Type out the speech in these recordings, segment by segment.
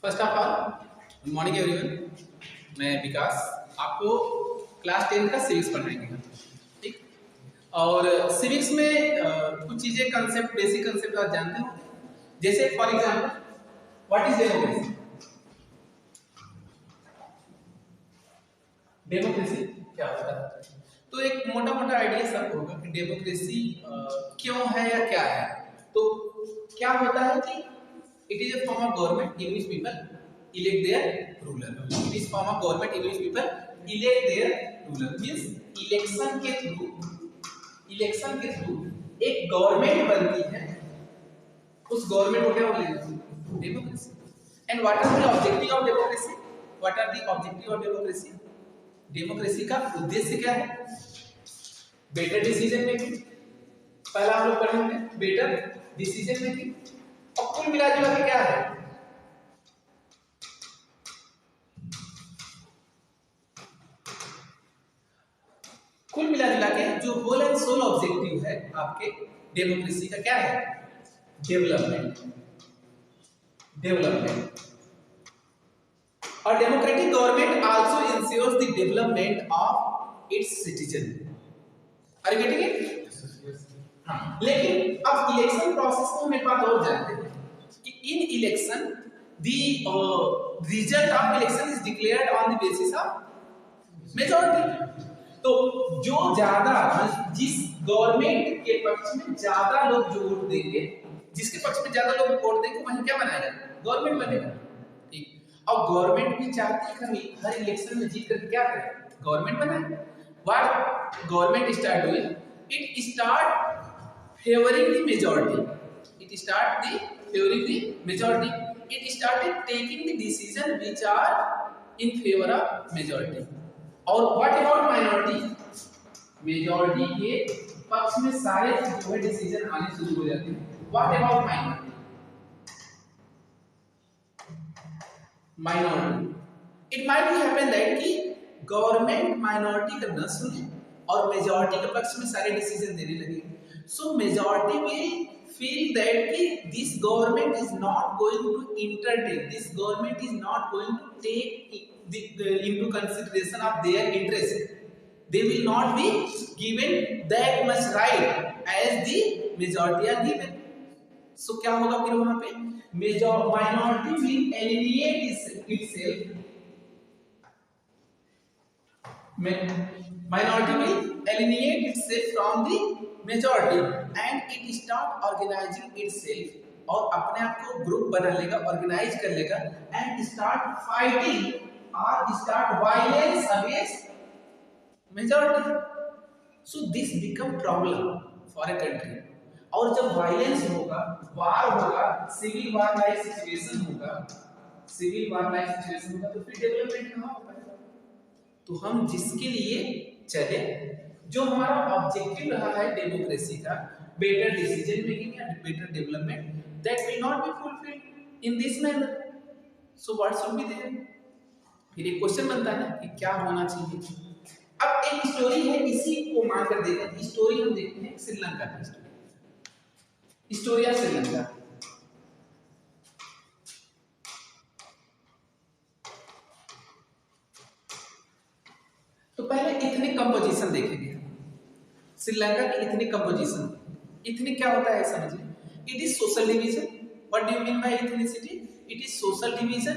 First of all good morning everyone. मैं विकास आपको class 10 का सिविक्स पढ़ाएंगे। ठीक। और सिविक्स में कुछ चीज़ें कंसेप्ट बेसिक कंसेप्ट आप जानते हो, जैसे for example what is democracy. Democracy क्या होता है? तो एक मोटा मोटा आइडिया सबको होगा कि डेमोक्रेसी क्यों है या क्या है। तो क्या होता है कि it is a form of government in which people elect their ruler. It is form of government in which people elect their ruler. Means election के थ्रू एक गवर्नमेंट बनती है, उस गवर्नमेंट को क्या बोलेंगे? Democracy. And what are the objective of democracy? What are the objective of democracy? Democracy का उद्देश्य क्या है? Better decision making. पहला हम लोग पढ़ेंगे बेटर डिसीजन मेकिंग। और कुल मिला जुला के क्या है? कुल मिला जुला के जो होल एंड सोल ऑब्जेक्टिव है आपके डेमोक्रेसी का क्या है? डेवलपमेंट। डेवलपमेंट। और democratic government also ensures the development of its citizen. Are you getting it? हाँ। लेकिन अब इलेक्शन प्रोसेस को हम एक बात और जानते हैं कि in election the result of election is declared on the basis of majority. तो जो ज्यादा जिस गवर्नमेंट के पक्ष में ज्यादा लोग जो वोट देंगे, जिसके पक्ष में ज्यादा लोग वोट देंगे वही क्या बनाएगा? गवर्नमेंट बनेगा। ठीक। और गवर्नमेंट भी चाहती है कि हम हर इलेक्शन में जीत करके क्या करें? गवर्नमेंट बनाए। What government start doing? It start favoring the majority. It started favoring the majority. It started taking the decision which are in favor of majority. और what about minority? Majority के पक्ष में सारे जो है डिसीजन आने शुरू हो जाते हैं। What about minority? Minority. It might be happen that कि गवर्नमेंट माइनॉरिटी का न सुने और मेजॉरिटी के पक्ष में सारे डिसीजन देने लगे। So majority will feel that this government is not going to entertain, this government is not going to take into consideration of their interest. They will not be given that much right as the majority are given. So क्या होगा फिर वहां पे? Minority will alienate itself. Minority will alienate itself from the majority and it start organizing itself और अपने आप को group बना लेगा, ऑर्गेनाइज कर लेगा and start fighting or start violence against majority. So this become problem for a country. और जब वायलेंस होगा, वार होगा, सिविल वार लाइक सिचुएशन होगा, सिविल वार लाइक सिचुएशन होगा तो फिर डेवलपमेंट कहाँ हो पाएगा? तो हम जिसके लिए चले, जो हमारा ऑब्जेक्टिव रहा है डेमोक्रेसी का, बेटर डिसीजन मेकिंग या better development, that will not be fulfilled in this manner. So what should be there? फिर एक क्वेश्चन बनता है ना कि क्या होना चाहिए। अब एक स्टोरी है, इसी को मानकर देखते हैं। स्टोरी हम देखते हैं श्रीलंका की स्टोरी ऑफ श्रीलंका। तो पहले इथनिक कंपोजिशन देखेंगे श्रीलंका की। इथनिक कंपोजिशन, इथनिक क्या होता है समझिए। It is social division. What do you mean by ethnicity? It is social division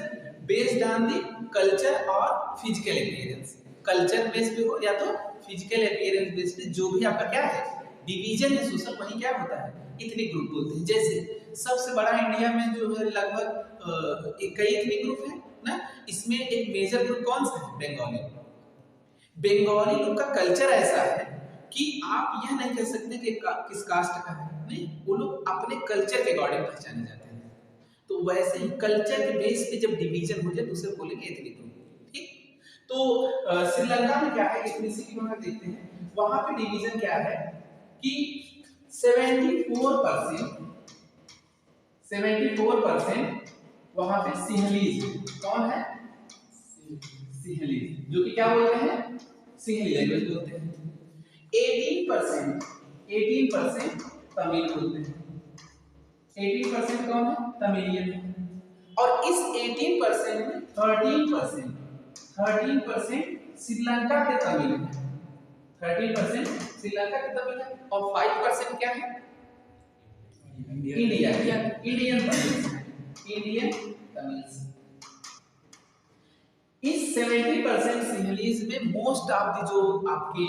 based on the culture और फिजिकल अपीयरेंस। कल्चर बेस्ड पे हो या तो फिजिकल अपीयरेंस बेस्ड पे, जो भी आपका क्या है डिवीजन है सोशल, वही क्या होता है इथनिक ग्रुप बोलते हैं। जैसे सबसे बड़ा इंडिया में जो है लगभग कई इथनिक ग्रुप है ना, इसमें एक मेजर ग्रुप कौन सा है? बंगाली। बंगाली लोग का कल्चर ऐसा है कि आप यह नहीं कह सकते कि किस कास्ट का है, नहीं, वो लोग अपने कल्चर के अकॉर्डिंग पहचाने जाते हैं। तो वैसे ही कल्चर के बेस पे जब डिवीजन हो जाए तो उसे बोलेंगे एथनिक ग्रुप। ठीक। तो श्रीलंका में क्या है एथनिसिटी में देखते हैं। वहां पे डिवीजन क्या है कि 74% वहां पे सिंहलीज। कौन है? सिंहलीज, जो कि क्या बोलते हैं? सिंहली लैंग्वेज बोलते हैं। 18% तमिल बोलते हैं। 18% कौन है? तमिलियन। और इस 18% में 13% श्रीलंका के तमिल है, 13% श्रीलंका के तमिल है, और 5% क्या है? Indian Tamils. इस 70% सिंहलीज में मोस्ट ऑफ द जो आपके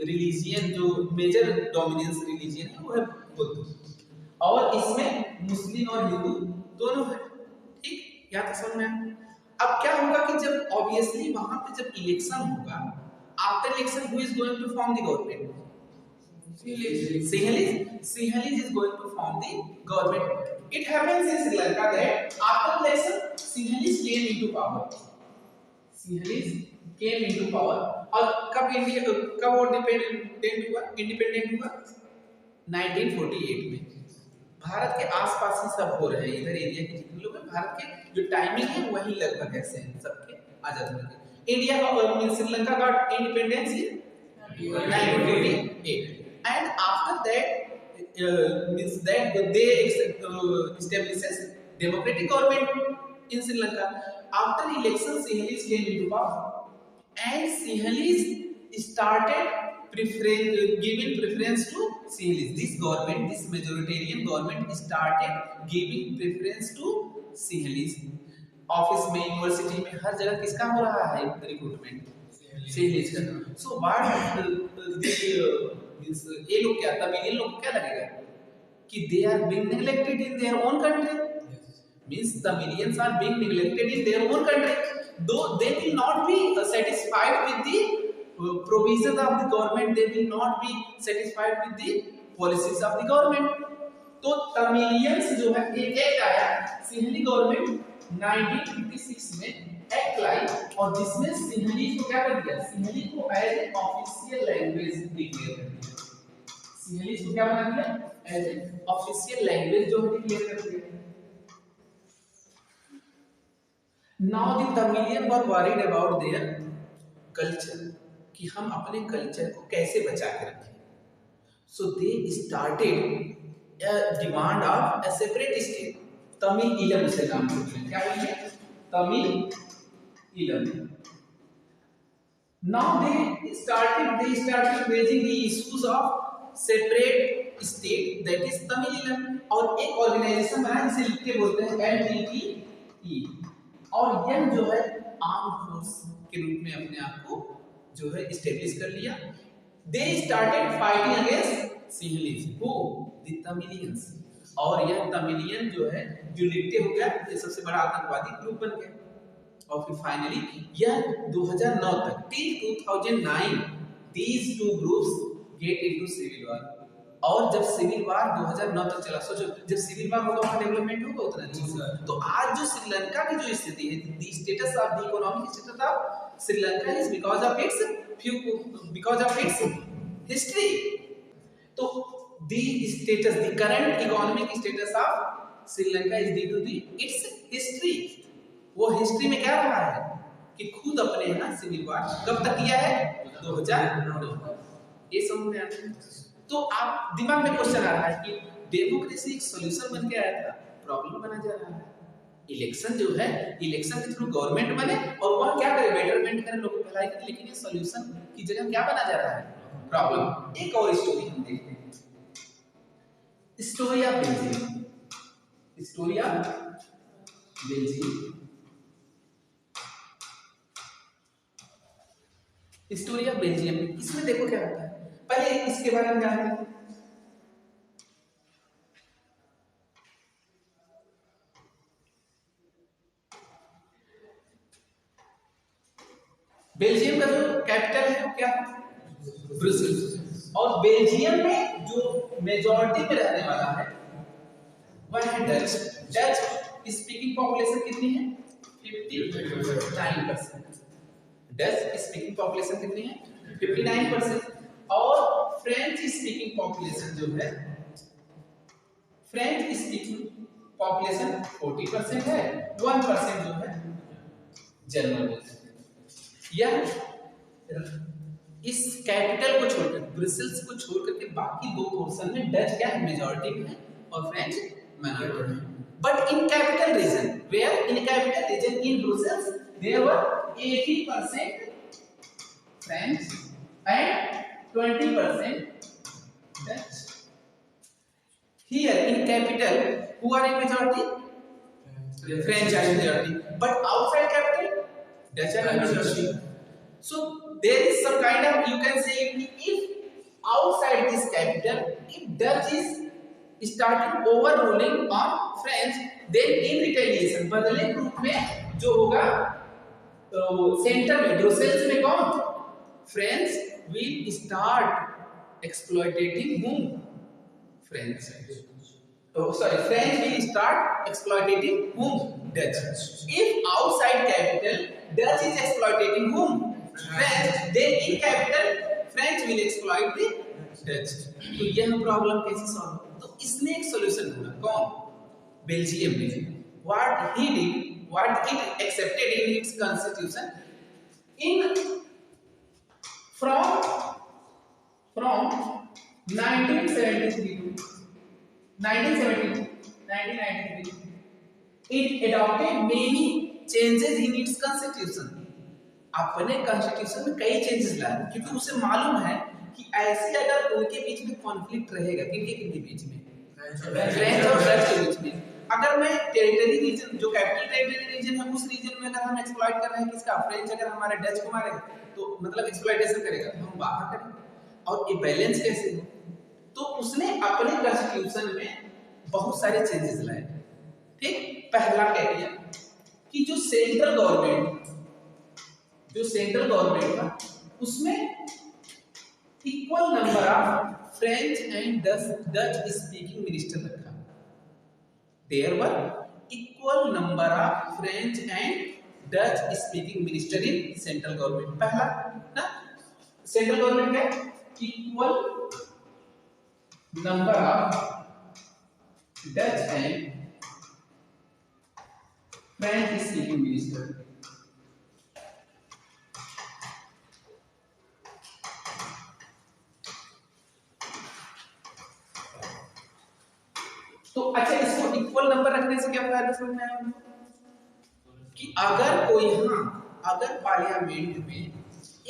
रिलीजियन जो मेजर डोमिनेंस रिलीजियन है वो है बुद्ध, और इसमें मुस्लिम और हिंदू दोनों है। ठीक, यहाँ तक समझ में आया? अब क्या होगा कि जब ऑब्वियसली वहां पे जब इलेक्शन होगा, after election who is going to form the government? Sinhalese is going to form the government. It happens in Sri Lanka that after election Sinhalese came into power. और कब वो इंडिपेंडेंट हुआ 1948 में। भारत के आसपास ही सब हो रहे हैं, इधर एरिया के जितने लोग हैं, भारत के जो टाइमिंग है वही लगभग ऐसे हैं सबके आजाद होने के। इंडिया का श्रीलंका का independence in 1948 and after that means that they establishes democratic government in Sri Lanka. After election Sinhalese came into power and Sinhalese started giving preference to Sinhalese. This government, this majoritarian government started giving preference to Sinhalese. Office में, university में, हर जगह किसका हो रहा है recruitment? Sinhalese का। So what means ये लोग क्या, तमिलियन लोग क्या लगेगा कि they are being neglected in their own country. Means Tamilians are being neglected in their own country, though they will not be satisfied with the provisions of the government, they will not be satisfied with the policies of the government. तो Tamilians जो है एक आया, Sinhali government 1956 में act लाई, और जिसमें सिंहली को क्या कर दिया? सिंहली को as a official language declare कर दिया। सिंहली को क्या बना दिया? एज ए ऑफिशियल लैंग्वेज जो डिक्लेयर कर दिया। Now the Tamilian were worried about their culture, कि हम अपने कल्चर को कैसे बचा के रखें। So they started a demand of a separate state. Tamil से नाम देते हैं, क्या बोलते हैं? Tamil. Now they started raising the issues of separate state, that is Tamil, और एक ऑर्गेनाइजेशन बना जिसे लिख के बोलते हैं LTTE, और यह जो है आर्म फोर्स के रूप में अपने आप को जो है एस्टेब्लिश कर लिया। They started fighting against Sinhalese, who the Tamilians, और यह तमिलियन जो है यूनिटेड हो गया, ये सबसे बड़ा आतंकवादी ग्रुप बन गया। और फिर फाइनली यह 2009 तक till 2009 these two groups get into civil war, और जब सिविल वार 2009 तक चला, सोचो जब सिविल वार होगा वहां डेवलपमेंट होगा उतना नहीं। तो आज जो श्रीलंका की जो स्थिति है, the status of the economic status of Sri Lanka is because of its history. तो the status, the current economic status of Sri Lanka is due to the its history. वो हिस्ट्री में क्या रहा है कि खुद अपने यहाँ सिविल वार कब तक किया है? 2009। ये समझ में आता है? तो आप दिमाग में क्वेश्चन आ रहा है कि डेमोक्रेसी एक सॉल्यूशन बन के आया था, प्रॉब्लम बना जा रहा है। इलेक्शन जो है, इलेक्शन के थ्रू गवर्नमेंट बने और वह क्या करे? बेटरमेंट करे, लोगों को भलाई करे, लेकिन ये सॉल्यूशन की जगह क्या बना जा रहा है? प्रॉब्लम। एक और स्टोरी हम देखते हैं, story of Belgium. Story of Belgium, story of Belgium. इसमें देखो क्या होता है, पहले इसके बारे में जानते हैं। बेल्जियम का जो कैपिटल है वो क्या है? ब्रुसेल्स। और बेल्जियम में जो मेजॉरिटी में रहने वाला है वह है डच। डच स्पीकिंग पॉपुलेशन कितनी है? 59%। डच स्पीकिंग पॉपुलेशन कितनी है? 59%। और फ्रेंच स्पीकिंग पॉपुलेशन जो है, फ्रेंच स्पीकिंग पॉपुलेशन 40% है, 1% जो है जर्मन बोलते हैं। या इस कैपिटल को छोड़कर, ब्रुसेल्स को छोड़कर के बाकी दो पोर्शन में डच क्या है? मेजॉरिटी में है और फ्रेंच माइनॉरिटी में है। But in capital region, where in capital region in Brussels, there were 80% French and 20% Dutch. Here in capital, who are in majority? French are in majority. But outside capital, Dutch are in majority. So there is some kind of, you can say, if outside this capital, if Dutch is started overruling on French, then in retaliation बदले रूप में जो होगा centre में Brussels में कौन? French will start exploiting whom? French. Oh, sorry, French will start exploiting whom? Dutch. If outside capital, Dutch is exploiting whom? French. Then in capital, French will exploit the Dutch. तो यह problem कैसे solve? तो इसने एक solution ढूंढा, कौन? Belgium ने. What he did, what it accepted in its constitution, in from 1973 to 1993, it adopted many changes in its constitution. अपने कॉन्स्टिट्यूशन में कई चेंजेस लाए, क्योंकि उसे मालूम है कि ऐसे अगर उनके बीच में कॉन्फ्लिक्ट रहेगा, किनके बीच में? फ्रेंच और डच के बीच में. अगर मैं टेरिटरी रीजन, जो कैपिटल टेरिटरी रीजन है, उस रीजन में अगर हम एक्सप्लॉइट कर रहे हैं किसका? फ्रेंच. अगर हमारे डच को मारेगा तो मतलब एक्सप्लॉइटेशन करेगा, तो हम बाहर करेंगे. और ये बैलेंस कैसे हो? तो उसने अपने कॉन्स्टिट्यूशन में बहुत सारे चेंजेस लाए. ठीक, पहला कह दिया कि जो सेंट्रल गवर्नमेंट था, उसमें equal number of French and Dutch speaking minister रखा. There were equal number of French and Dutch speaking minister in central government. पहला ना, सेंट्रल गवर्नमेंट क्या? Equal number of Dutch and French speaking minister. तो अच्छा, इसको equal number रखने से क्या फायदा समझ में आया कि अगर कोई, हाँ, अगर पार्लियामेंट में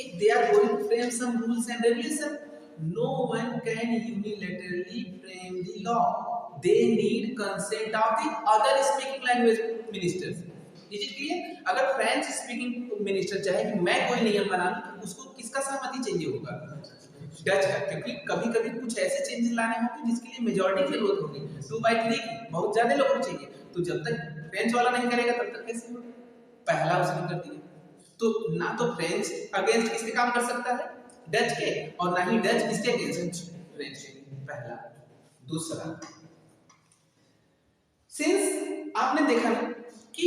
if they are going to frame some rules and regulation, no one can unilaterally frame the law. They need consent of the other speaking language ministers. Is it clear? अगर फ्रेंच स्पीकिंग मिनिस्टर चाहे कि मैं कोई नियम बना लूं, तो उसको किसका सहमति चाहिए होगा? डच का. क्योंकि कभी-कभी कुछ ऐसे चेंजेस लाने होंगे जिसके लिए मेजॉरिटी की जरूरत होगी, 2/3 की, बहुत ज्यादा लोगों को चाहिए. तो जब तक फ्रेंच वाला नहीं करेगा तब तक कैसे होगा? पहला उसने कर दिया. तो ना तो फ्रेंच अगेंस्ट किसके काम कर सकता है? डच के. और ना ही डच किसके अगेंस्ट? फ्रेंच के. पहला. दूसरा, सिंस आपने देखा ना कि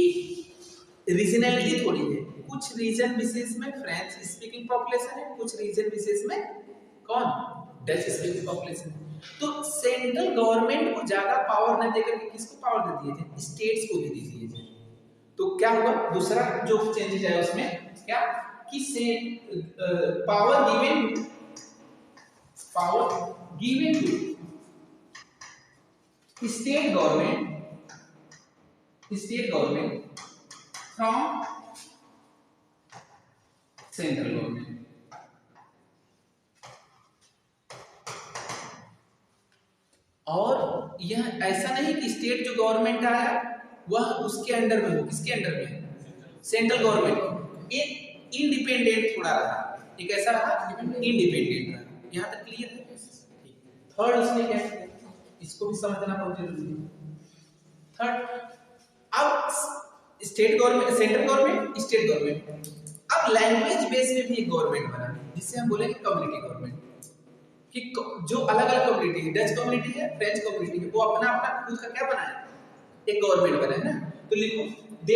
रीजनलिटी थोड़ी है, कुछ रीजन विशेष में फ्रेंच स्पीकिंग पॉपुलेशन है, कुछ रीजन विशेष में कौन? Dutch speaking population. तो सेंट्रल गवर्नमेंट को ज्यादा पावर न देकर के किसको पावर दे दिए थे? स्टेट्स को भी दे दिए थे. तो क्या हुआ? दूसरा जो चेंजेस है उसमें क्या कि से power given to state government from central government. और यह ऐसा नहीं कि स्टेट जो गवर्नमेंट आया वह उसके अंडर में हो. किसके अंडर में? Central government. एक इंडिपेंडेंट थोड़ा रहा, एक ऐसा रहा इंडिपेंडेंट रहा. यहां तक क्लियर है? थर्ड उसने क्या किया, इसको भी समझना बहुत जरूरी है. थर्ड, अब state government, central government, state government, अब लैंग्वेज बेस में भी एक गवर्नमेंट बना, जिससे हम बोलेंगे कम्युनिटी गवर्नमेंट. कि जो अलग अलग कम्युनिटी है, डच कम्युनिटी है, फ्रेंच कम्युनिटी है, वो अपना अपना खुद का क्या बनाया? एक गवर्नमेंट बना है ना. तो लिखो, दे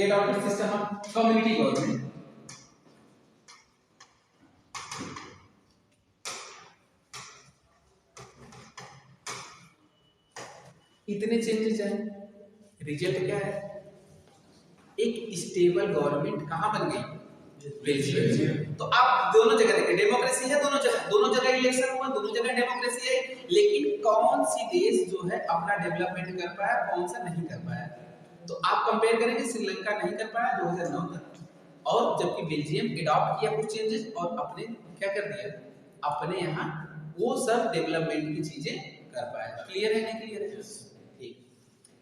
adopted system of community government. इतने चेंजेस आए, रिजल्ट क्या है? एक स्टेबल गवर्नमेंट कहाँ बन गई? बेल्जियम। तो आप दोनों जगह देखिए, डेमोक्रेसी है दोनों जगह इलेक्शन हुआ, दोनों जगह डेमोक्रेसी है, लेकिन कौन सी देश जो है अपना डेवलपमेंट कर पाया, कौन सा नहीं कर पाया? तो आप कंपेयर करेंगे, श्रीलंका नहीं कर पाया 2009 तक, और जबकि बेल्जियम एडॉप्ट किया कुछ चेंजेस और अपने क्या कर दिया, अपने यहाँ वो सब डेवलपमेंट की चीजें कर पाया। क्लियर है नहीं क्लियर है? ठीक,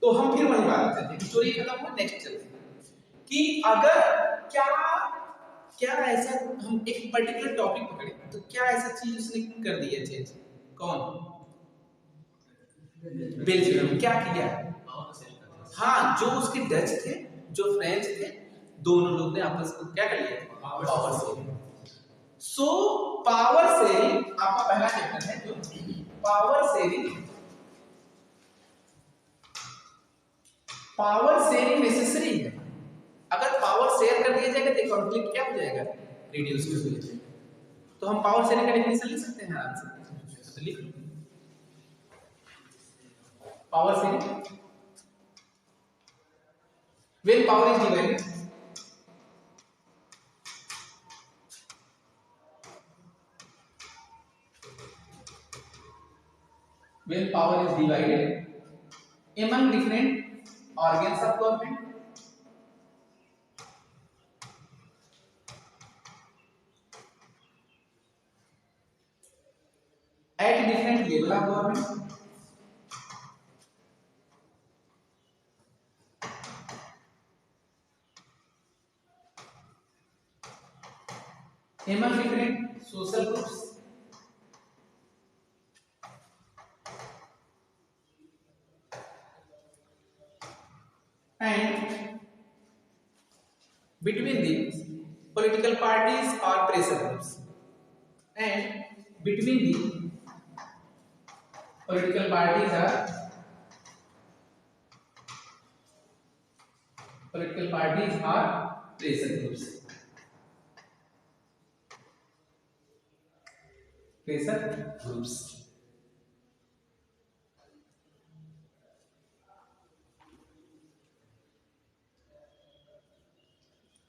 तो हम फिर वही बात करते हैं, स्टोरी खत्म हुआ, नेक्स्ट चलते हैं कि अगर क्या क्या ऐसा हम एक पर्टिकुलर टॉपिक पकड़े तो क्या ऐसा चीज उसने कर दी है चेंज? कौन? बेल्जियम। क्या किया? हाँ, जो उसके डच थे, जो फ्रेंच थे, दोनों लोग ने आपस में क्या कर लिया? Power sharing. So power sharing आपका पहला चैप्टर है, जो power sharing. Power sharing necessary है। अगर पावर शेयर कर दिया जाएगा तो कॉन्फ्लिक्ट क्या हो जाएगा? रिड्यूस हो जाएगा। तो हम पावर शेयरिंग का डेफिनेशन लिख सकते हैं आराम से, तो लिख लो। Power sharing, when power is divided, when power is divided among different organs of government, at different level of government, among different social groups, and between these political parties or pressure groups, and between the political parties are pressure groups. Pressure groups.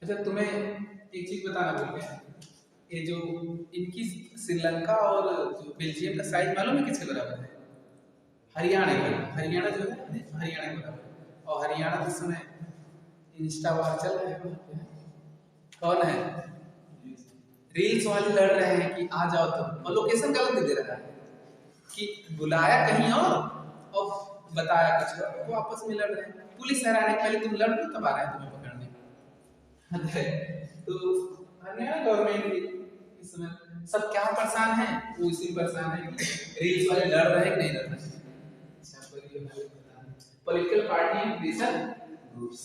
अच्छा, तुम्हें एक चीज बताना भूल गया, ये जो इनकी श्रीलंका और जो बेल्जियम का साइज मालूम है किसके बराबर है? हरियाणा का। हरियाणा जो है हरियाणा के बराबर, और हरियाणा इस समय इंस्टा वार चल रहा है, कौन है? रील्स वाले लड़ रहे हैं कि आ जाओ तुम, और लोकेशन गलत दे रहा है कि बुलाया कहीं और बताया कुछ और, वो आपस में लड़ रहे हैं। पुलिस हराने पहले तुम लड़ लो तब आ रहे हैं तुम्हें पकड़ने। तो हरियाणा गवर्नमेंट इस समय सब क्या परेशान है? वो इसी परेशान है कि रील्स वाले लड़ रहे हैं कि नहीं लड़ रहे हैं। Political party and pressure groups.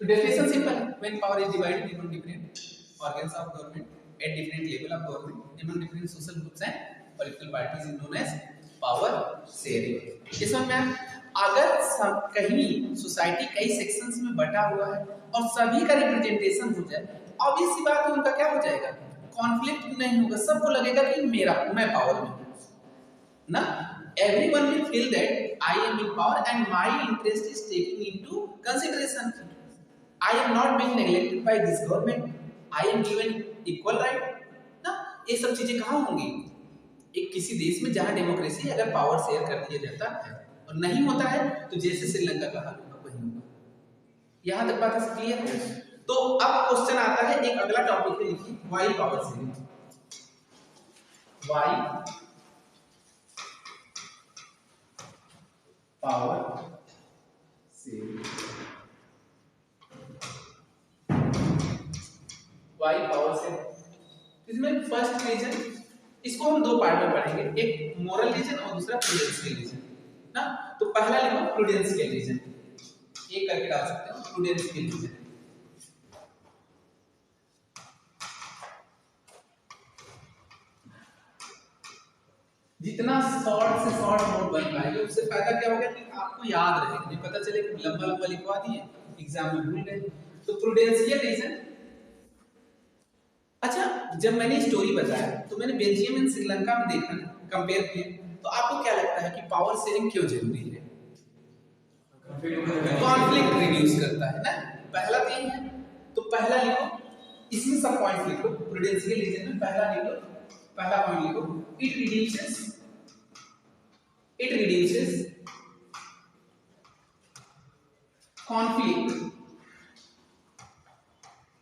तो definition simple, when power is divided among different organs of government at different level of government among different social groups and political parties is known as power sharing। इसमें ma'am अगर कहीं society कई sections में बटा हुआ है और सभी का रिप्रेजेंटेशन हो जाए, ऑब्वियस सी बात है उनका क्या हो जाएगा? कॉन्फ्लिक्ट नहीं होगा, सबको लगेगा कि मैं पावर में हूँ ना। everyone will feel that I am in power and my interest is taken into consideration. I am not being neglected by this government. I am given equal right. ना, ये सब चीजें कहाँ होंगी? एक किसी देश में जहाँ डेमोक्रेसी अगर पावर शेयर कर दिया जाता है और नहीं होता है तो जैसे श्रीलंका का हाल होगा वही होगा। यहाँ तक बात क्लियर है? तो अब क्वेश्चन आता है, एक अगला टॉपिक है, लिखिए why power sharing. Why power sharing. Why power sharing. इसमें फर्स्ट रीजन, इसको हम दो पार्ट में पढ़ेंगे, एक मोरल रीजन और दूसरा प्रूडेंशियल रीजन ना। तो पहला लिखो प्रूडेंशियल रीजन, एक करके डाल सकते हो प्रूडेंशियल रीजन। जितना शॉर्ट से शॉर्ट नोट बन पाएगा उससे फायदा क्या होगा कि आपको याद रहेगा, नहीं पता चले कि लंबा लंबा लिखवा दिए एग्जाम में भूल गए। तो प्रूडेंशियल रीजन, अच्छा जब मैंने स्टोरी बताया तो मैंने बेल्जियम एंड श्रीलंका में देखा, कंपेयर किया, तो आपको क्या लगता है कि पावर शेयरिंग क्यों जरूरी है? कॉन्फ्लिक्ट रिड्यूस करता है ना, पहला तो यही है। तो पहला लिखो, इसमें सब पॉइंट लिखो, प्रूडेंशियल रीजन में पहला लिखो, पहला पॉइंट लिखो, it reduces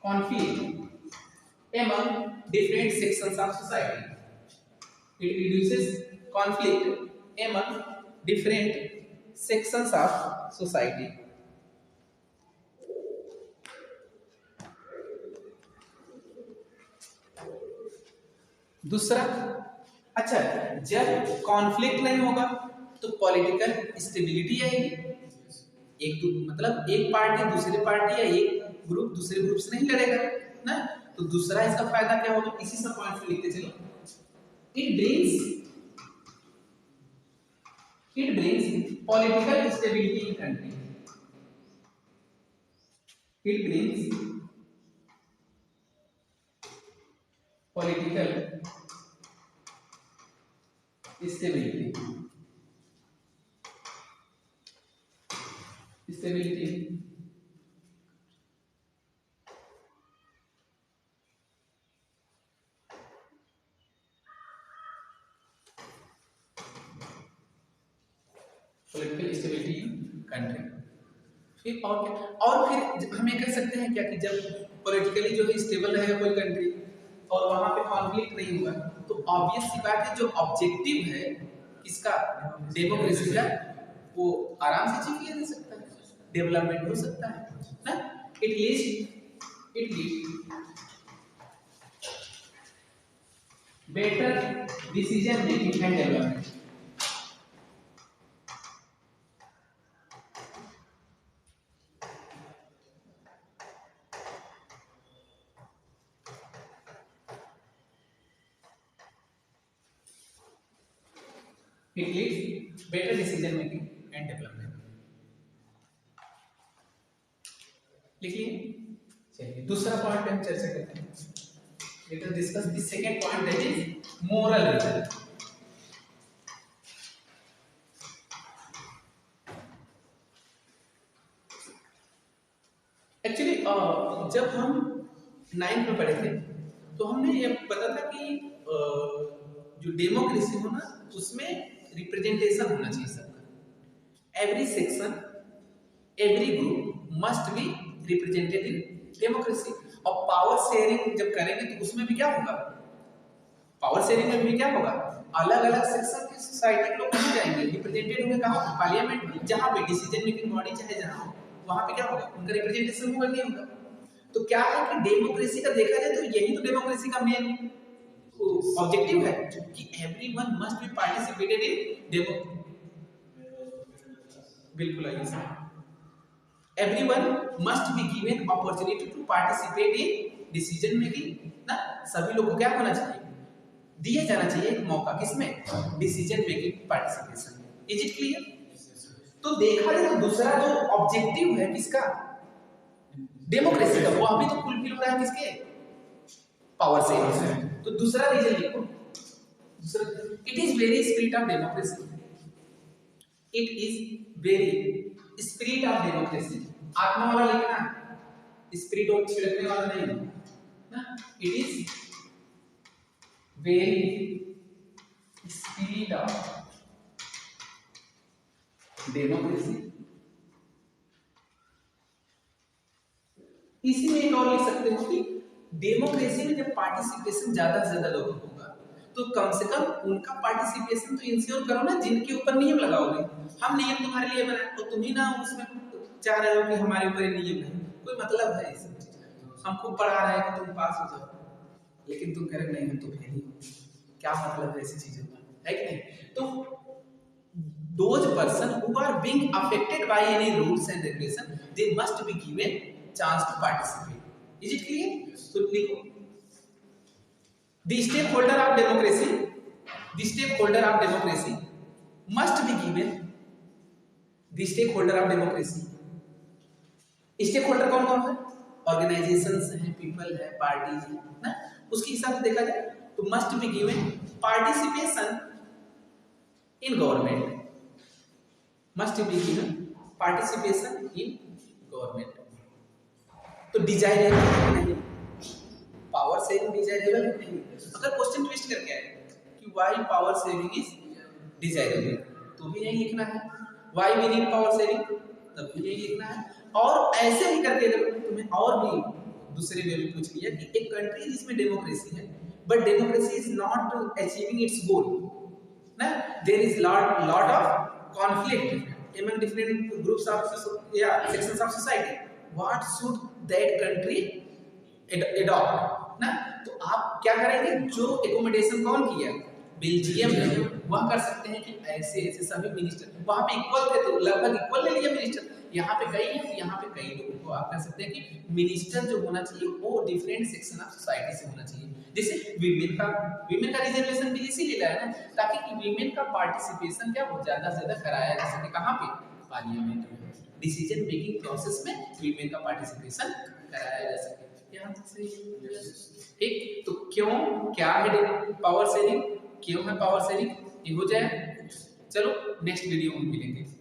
conflict among different sections of society. It reduces conflict among different sections of society. दूसरा, अच्छा, जब कॉन्फ्लिक्ट नहीं होगा तो पॉलिटिकल स्टेबिलिटी आएगी। एक तो मतलब एक पार्टी दूसरे पार्टी या एक ग्रुप दूसरे ग्रुप से नहीं लड़ेगा ना। तो दूसरा इसका फायदा क्या होगा, इसी सब पॉइंट से लिखते चलो। It brings political stability in country. It brings political stability political stability in country. फिर और क्या, और फिर हम ये कह सकते हैं क्या कि जब पॉलिटिकली जो है स्टेबल रहेगा कोई कंट्री और वहां पे कॉन्फ्लिक्ट नहीं हुआ तो ऑब्वियस सी बात है जो ऑब्जेक्टिव है किसका, डेमोक्रेसी का, वो आराम से अचीव किया जा सकता है, डेवलपमेंट हो सकता है ना। It leads better decision making and development. It leads better decision making and development. लिखिए, चलिए दूसरा पॉइंट पे हम चर्चा करते हैं। Let us discuss the second point, that is moral reason. Actually जब हम 9th में पढ़े थे तो हमने ये पता था कि जो डेमोक्रेसी हो ना उसमें रिप्रेजेंटेशन होना चाहिए सबका। Every section, every group must be represented in democracy. और पावर शेयरिंग जब करेंगे तो उसमें भी क्या होगा, पावर शेयरिंग में भी क्या होगा, अलग अलग सेक्शन की सोसाइटी के लोग कहाँ जाएंगे, रिप्रेजेंटेड होंगे कहाँ, पार्लियामेंट में, जहाँ पे डिसीजन मेकिंग बॉडी चाहे जहाँ हो वहाँ पे क्या होगा, उनका रिप्रेजेंटेशन होगा नहीं होगा। तो क्या है कि डेमोक्रेसी का देखा जाए तो यही तो डेमोक्रेसी का मेन ऑब्जेक्टिव है कि everyone must be participated in demo. बिल्कुल आइए sir, everyone must be given opportunity to participate in decision making ना। सभी लोगों को क्या होना चाहिए, दिया जाना चाहिए एक मौका, किसमें, decision making participation. Is it clear? तो देखा जाए तो दूसरा जो ऑब्जेक्टिव है किसका, डेमोक्रेसी का, वो अभी तो फुलफिल हो रहा है किसके, पावर से। तो दूसरा रीजन लिखो, दूसरा, it is very spirit of democracy. It is very spirit of democracy. आत्मा वाला लिखना, स्पिरिट ऑफ छिड़कने वाला नहीं ना। It is very spirit of democracy. इसी में एक और लिख सकते हो कि डेमोक्रेसी में जब पार्टिसिपेशन ज्यादा से ज्यादा लोगों होगा तो कम से कम उनका पार्टिसिपेशन तो इंश्योर करो ना, जिनके ऊपर नियम लगाओगे। हम नियम तुम्हारे लिए बनाए तो तुम ही ना उसमें चाह रहे हो कि हमारे ऊपर नियम है, कोई मतलब है इस हमको पढ़ा रहा है कि तुम पास हो जाओ, लेकिन तुम कह रहे नहीं हम तो फेल ही हो, क्या मतलब है ऐसी चीजों का, है कि नहीं? तो those person who are being affected by any rules and regulation, they must be given chance to participate. Is it clear? So लिखो, the stakeholder of democracy must be given, the stakeholder of democracy, stakeholder कौन कौन है, organisations हैं, people है, parties है ना, उसके हिसाब से देखा जाए तो must be given participation in government must be given participation in government. तो डिजायरेबल है नहीं, पावर सेविंग डिजायरेबल है नहीं। अगर क्वेश्चन ट्विस्ट करके आए कि why power saving is desirable, तो भी यही लिखना है। Why we need power saving, तब भी यही लिखना है। और ऐसे ही करके अगर तुम्हें और भी दूसरे वे में पूछ लिया कि एक कंट्री जिसमें डेमोक्रेसी है but democracy is not achieving its goal ना, there is lot of conflict among different groups of sections of society, what should that country adopt ना। तो आप क्या करेंगे, जो एकोमोडेशन कौन किया, बेल्जियम ने, वह कर सकते हैं कि ऐसे ऐसे सभी मिनिस्टर वहां पे इक्वल थे, तो लगभग इक्वल ले लिया मिनिस्टर। यहाँ पे कई हैं, यहाँ पे कई लोगों को आप कह सकते हैं कि मिनिस्टर जो होना चाहिए वो डिफरेंट सेक्शन ऑफ सोसाइटी से होना चाहिए। जैसे विमेन का रिजर्वेशन भी इसीलिए लाया ना, ताकि कि विमेन का पार्टिसिपेशन क्या हो ज्यादा से ज्यादा कराया जा सके। कहाँ पे, पार्लियामेंट में, डिसीजन मेकिंग प्रोसेस में विमेन का पार्टिसिपेशन कराया जा सके। यहाँ तक सही ठीक। तो क्यों, क्या है पावर शेयरिंग, क्यों है पावर शेयरिंग, ये हो जाए। चलो नेक्स्ट वीडियो में मिलेंगे।